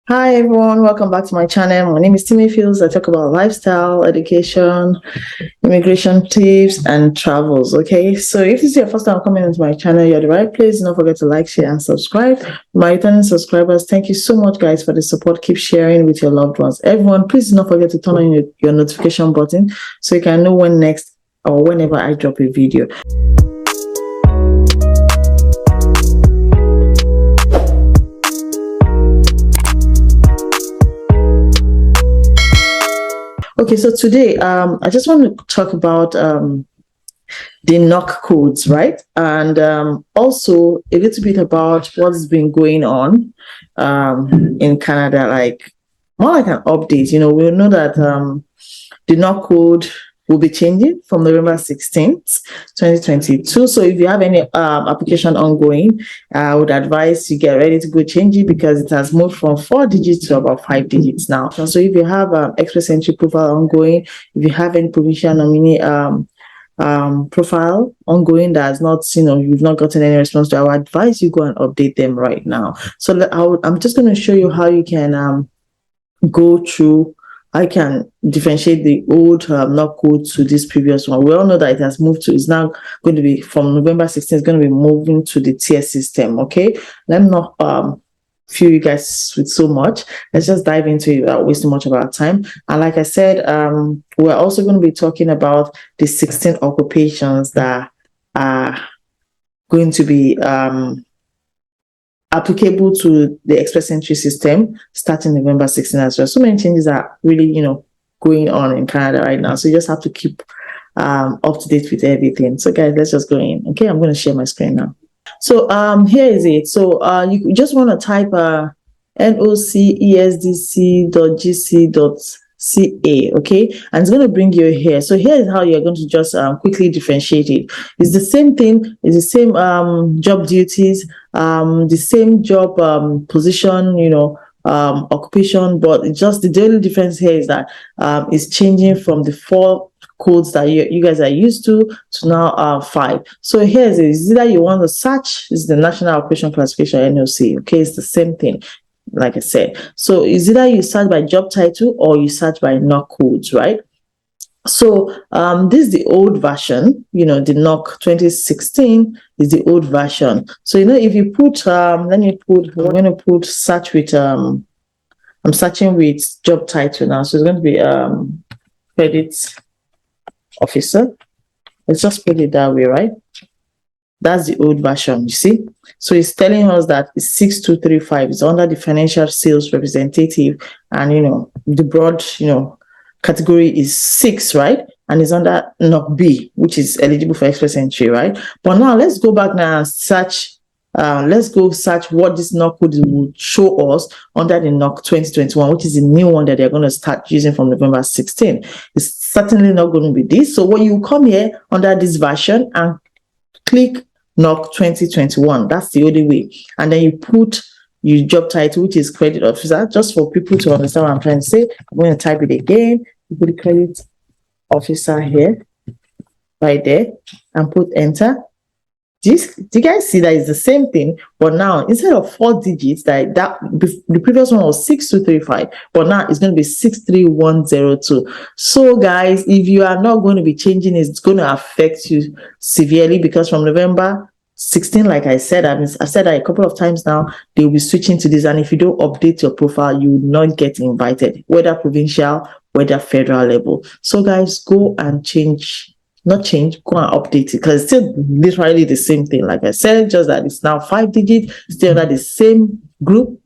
Hi everyone, welcome back to my channel. My name is Teemi Pheels. I talk about lifestyle, education, immigration tips, and travels. Okay, so if this is your first time coming into my channel, you're the right place. Don't forget to like, share, and subscribe. My returning subscribers, thank you so much, guys, for the support. Keep sharing with your loved ones. Everyone, please do not forget to turn on your notification button so you can know when next or whenever I drop a video. Okay, so today I just want to talk about the NOC codes, right? And also a little bit about what's been going on in Canada, like more like an update. We know that the NOC code will be changing from November 16th, 2022. So if you have any application ongoing, I would advise you get ready to go change it because it has moved from 4 digits to about 5 digits now. So if you have express entry profile ongoing, if you have any provincial nominee profile ongoing that has not, you've not gotten any response to, I would advise you go and update them right now. So I'm just going to show you how you can go through. I can differentiate the old NOC code to this previous one. We all know that it has moved to, it's now going to be from November 16th, it's going to be moving to the TEER system. Okay, let me not fill you guys with so much. Let's just dive into it without wasting much of our time. And like I said, we're also going to be talking about the 16 occupations that are going to be applicable to the express entry system starting November 16th as well. So many changes are really, going on in Canada right now. So you just have to keep up to date with everything. So guys, let's just go in. Okay, I'm going to share my screen now. So here is it. So you just want to type nocesdc.gc.ca, okay, and it's going to bring you here. So here is how you're going to just quickly differentiate it. It's the same thing. It's the same job duties, the same job position, occupation, but it's just the only difference here is that it's changing from the 4 codes that you guys are used to now 5. So here's it. It's either you want to search, is the National Occupation Classification, NOC. Okay, it's the same thing, like I said. So it's either you search by job title or you search by NOC codes, right? So this is the old version, the NOC 2016 is the old version. So if you put I'm going to put search with I'm searching with job title now, so it's going to be credit officer. Let's just put it that way, right? That's the old version, you see. So it's telling us that it's 6235. It's under the financial sales representative, and the broad category is 6, right? And it's under NOC B, which is eligible for express entry, right? But now let's go back now and search. Let's go search what this NOC code will show us under the NOC 2021, which is the new one that they're going to start using from November 16. It's certainly not going to be this. So when you come here under this version and click NOC 2021, that's the only way. And then you put your job title, which is credit officer, just for people to understand what I'm trying to say. I'm going to type it again. You put the credit officer here, right there, and put enter. Do you guys see that it's the same thing? But now, instead of 4 digits, the previous one was 6235, but now it's going to be 63102. So guys, if you are not going to be changing, it's going to affect you severely, because from November 16, like I said, I've said that a couple of times now, they will be switching to this. And if you don't update your profile, you will not get invited, whether provincial, whether federal level. So guys, go and change. Not change, go and update it, because it's still literally the same thing. Like I said, just that it's now 5 digits, still under the same group,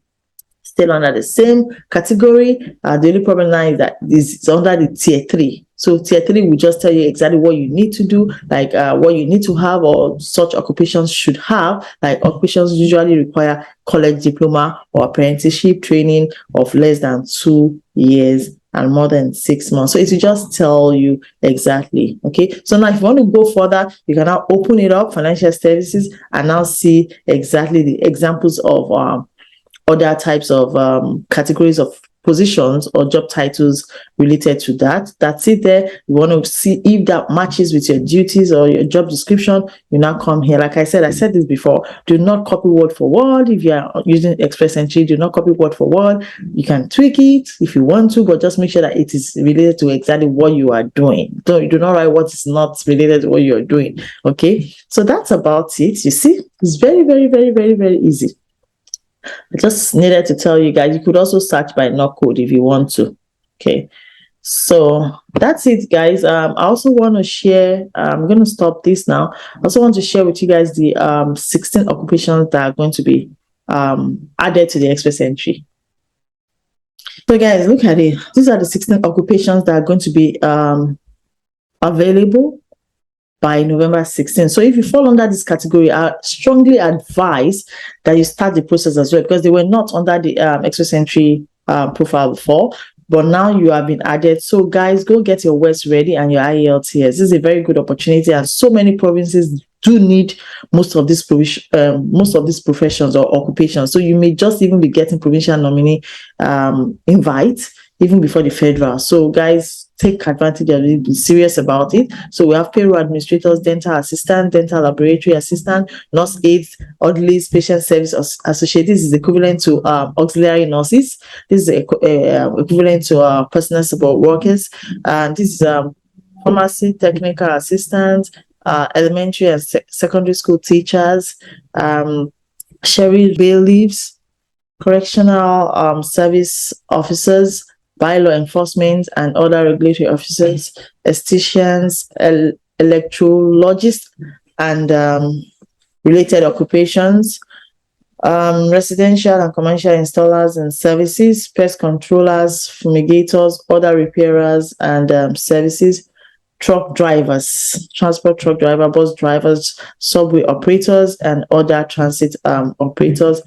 still under the same category. The only problem now is that it's under the tier 3. So tier 3 will just tell you exactly what you need to do, like what you need to have, or such occupations should have. Like occupations usually require college diploma or apprenticeship training of less than 2 years and more than 6 months. So it will just tell you exactly. Okay, so now if you want to go further, you can now open it up, financial services, and now see exactly the examples of other types of categories of positions or job titles related to that. That's it there. You want to see if that matches with your duties or your job description, you now come here. Like I said this before, do not copy word for word. If you are using Express Entry, do not copy word for word. You can tweak it if you want to, but just make sure that it is related to exactly what you are doing. Do not write what is not related to what you're doing. Okay, so that's about it. You see, it's very, very, very, very, very easy. I just needed to tell you guys, you could also search by NOC code if you want to. Okay, so that's it, guys. I also want to share, I'm going to stop this now. I also want to share with you guys the 16 occupations that are going to be added to the Express Entry. So guys, look at it. These are the 16 occupations that are going to be available by November 16th. So if you fall under this category, I strongly advise that you start the process as well, because they were not under the Express Entry profile before, but now you have been added. So guys, go get your WES ready and your IELTS. This is a very good opportunity, and so many provinces do need most of these professions or occupations. So you may just even be getting provincial nominee invite even before the federal. So guys, take advantage of it, be serious about it. So we have payroll administrators, dental assistant, dental laboratory assistant, nurse aides, orderlies, patient service associate. This is equivalent to auxiliary nurses. This is equivalent to personal support workers. And this is pharmacy technical assistants, elementary and secondary school teachers, sheriff bailiffs, correctional service officers, bylaw enforcement and other regulatory officers, estheticians, electrologists, and related occupations, residential and commercial installers and services, pest controllers, fumigators, other repairers and services, truck drivers, transport truck driver, bus drivers, subway operators, and other transit operators,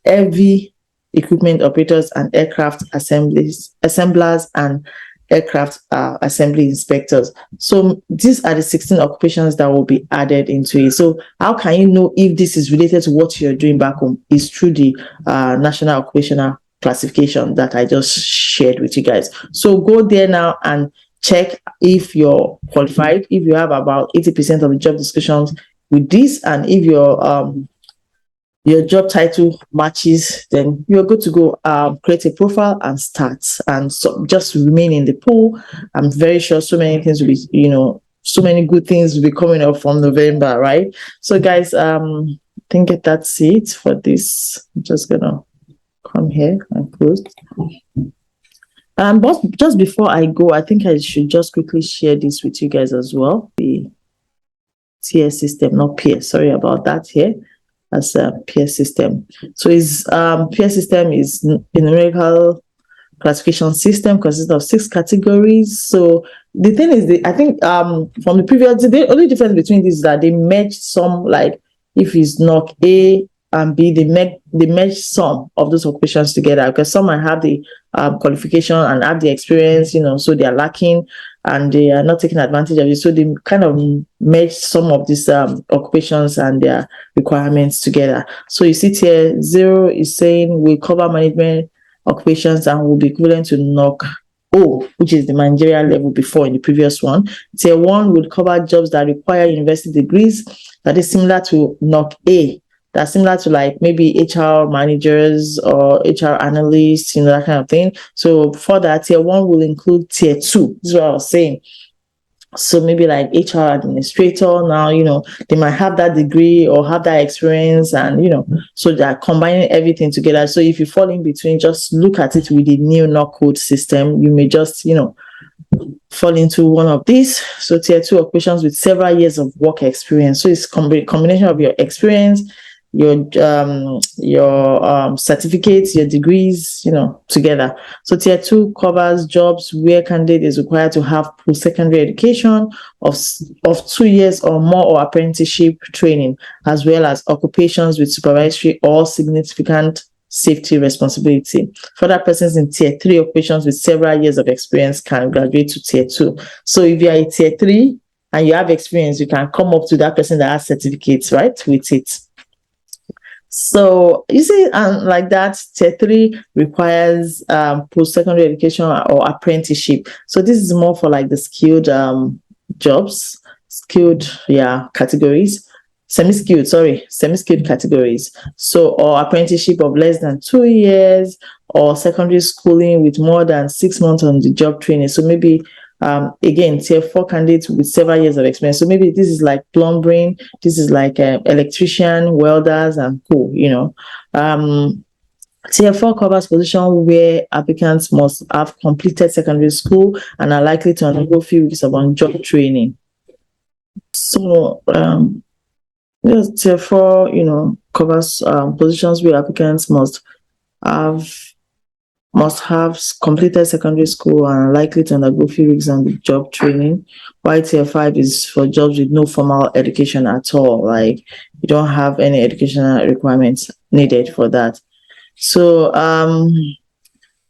heavy equipment operators, and aircraft assemblers and aircraft assembly inspectors. So these are the 16 occupations that will be added into it. So how can you know if this is related to what you're doing back home? Is through the national occupational classification that I just shared with you guys. So go there now and check if you're qualified, if you have about 80% of the job descriptions with this, and if your job title matches, then you're good to go. Create a profile and start, and so just remain in the pool. I'm very sure so many things will be, so many good things will be coming up from November, right? So guys, I think that's it for this. I'm just gonna come here and close. But just before I go, I think I should just quickly share this with you guys as well. The TEER system, not peer. Sorry about that here. As a peer system. So is peer system is a numerical classification system, consists of 6 categories. So the thing is, I think from the previous, the only difference between these is that they merge some, like if it's NOC A and B, they merge some of those occupations together, because some might have the qualification and have the experience, so they are lacking and they are not taking advantage of it. So they kind of merge some of these occupations and their requirements together. So you see here, 0 is saying we cover management occupations and will be equivalent to NOC O, which is the managerial level before in the previous one. Tier 1 would cover jobs that require university degrees that is similar to NOC A. That's similar to like maybe HR managers or HR analysts, that kind of thing. So for that, tier 1 will include tier 2. This is what I was saying. So maybe like HR administrator now, they might have that degree or have that experience, and, so they're combining everything together. So if you fall in between, just look at it with the new NOC code system. You may just, fall into one of these. So tier 2 occupations with several years of work experience. So it's combination of your experience, your certificates, your degrees, together. So tier 2 covers jobs where candidate is required to have post-secondary education of 2 years or more, or apprenticeship training, as well as occupations with supervisory or significant safety responsibility. Further persons in tier 3 occupations with several years of experience can graduate to tier 2. So if you are a tier 3 and you have experience, you can come up to that person that has certificates, right, with it. So you see, like that, tier 3 requires post-secondary education or apprenticeship. So this is more for like the skilled jobs, skilled, yeah, categories, semi-skilled, sorry, semi-skilled categories. So, or apprenticeship of less than 2 years, or secondary schooling with more than 6 months on the job training. So maybe again, tier 4 candidates with several years of experience. So maybe this is like plumbing, this is like electrician, welders, and co. Tier 4 covers position where applicants must have completed secondary school and are likely to undergo few weeks of on-job training. So, yes, tier 4, covers positions where applicants have completed secondary school and are likely to undergo few weeks on the job training. While tier 5 is for jobs with no formal education at all. Like you don't have any educational requirements needed for that. So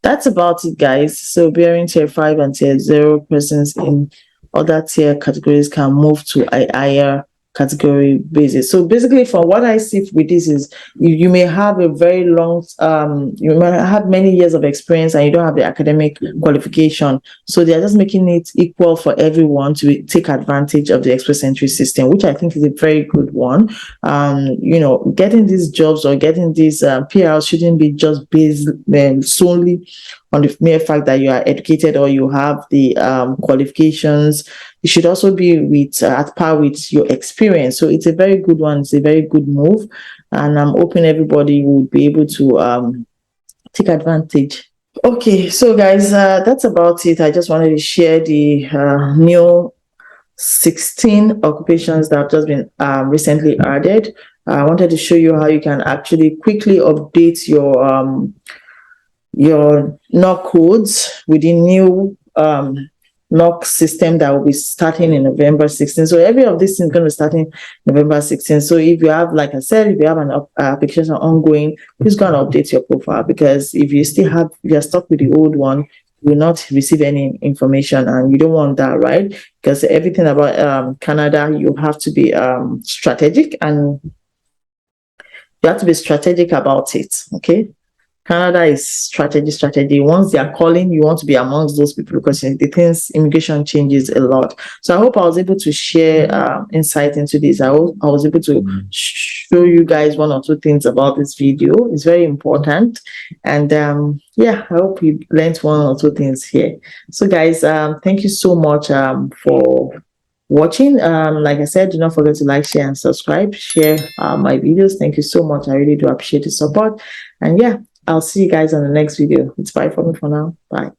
that's about it, guys. So bearing tier 5 and tier 0 persons in other tier categories can move to a higher category basis. So basically, from what I see with this is you may have a very long you might have many years of experience and you don't have the academic qualification, so they're just making it equal for everyone to take advantage of the express entry system, which I think is a very good one. Getting these jobs or getting these PR shouldn't be just based solely on the mere fact that you are educated or you have the qualifications. It should also be with at par with your experience. So it's a very good one. It's a very good move, and I'm hoping everybody will be able to take advantage. Okay, so guys, that's about it. I just wanted to share the new 16 occupations that have just been recently added. I wanted to show you how you can actually quickly update your NOC codes with the new NOC system that will be starting in November 16. So every of these things is going to be starting November 16. So if you have, like I said, if you have an application ongoing, please go and update your profile, because if you are stuck with the old one, you will not receive any information, and you don't want that, right? Because everything about Canada, you have to be strategic, and you have to be strategic about it, okay? Canada is strategy. Once they are calling, you want to be amongst those people, because the things immigration changes a lot. So I hope I was able to share insight into this. I was able to show you guys one or two things about this video. It's very important, and yeah, I hope you learned one or two things here. So guys, thank you so much for watching. Like I said, do not forget to like, share, and subscribe. Share my videos. Thank you so much. I really do appreciate the support. And yeah, I'll see you guys on the next video. It's bye for me for now. Bye.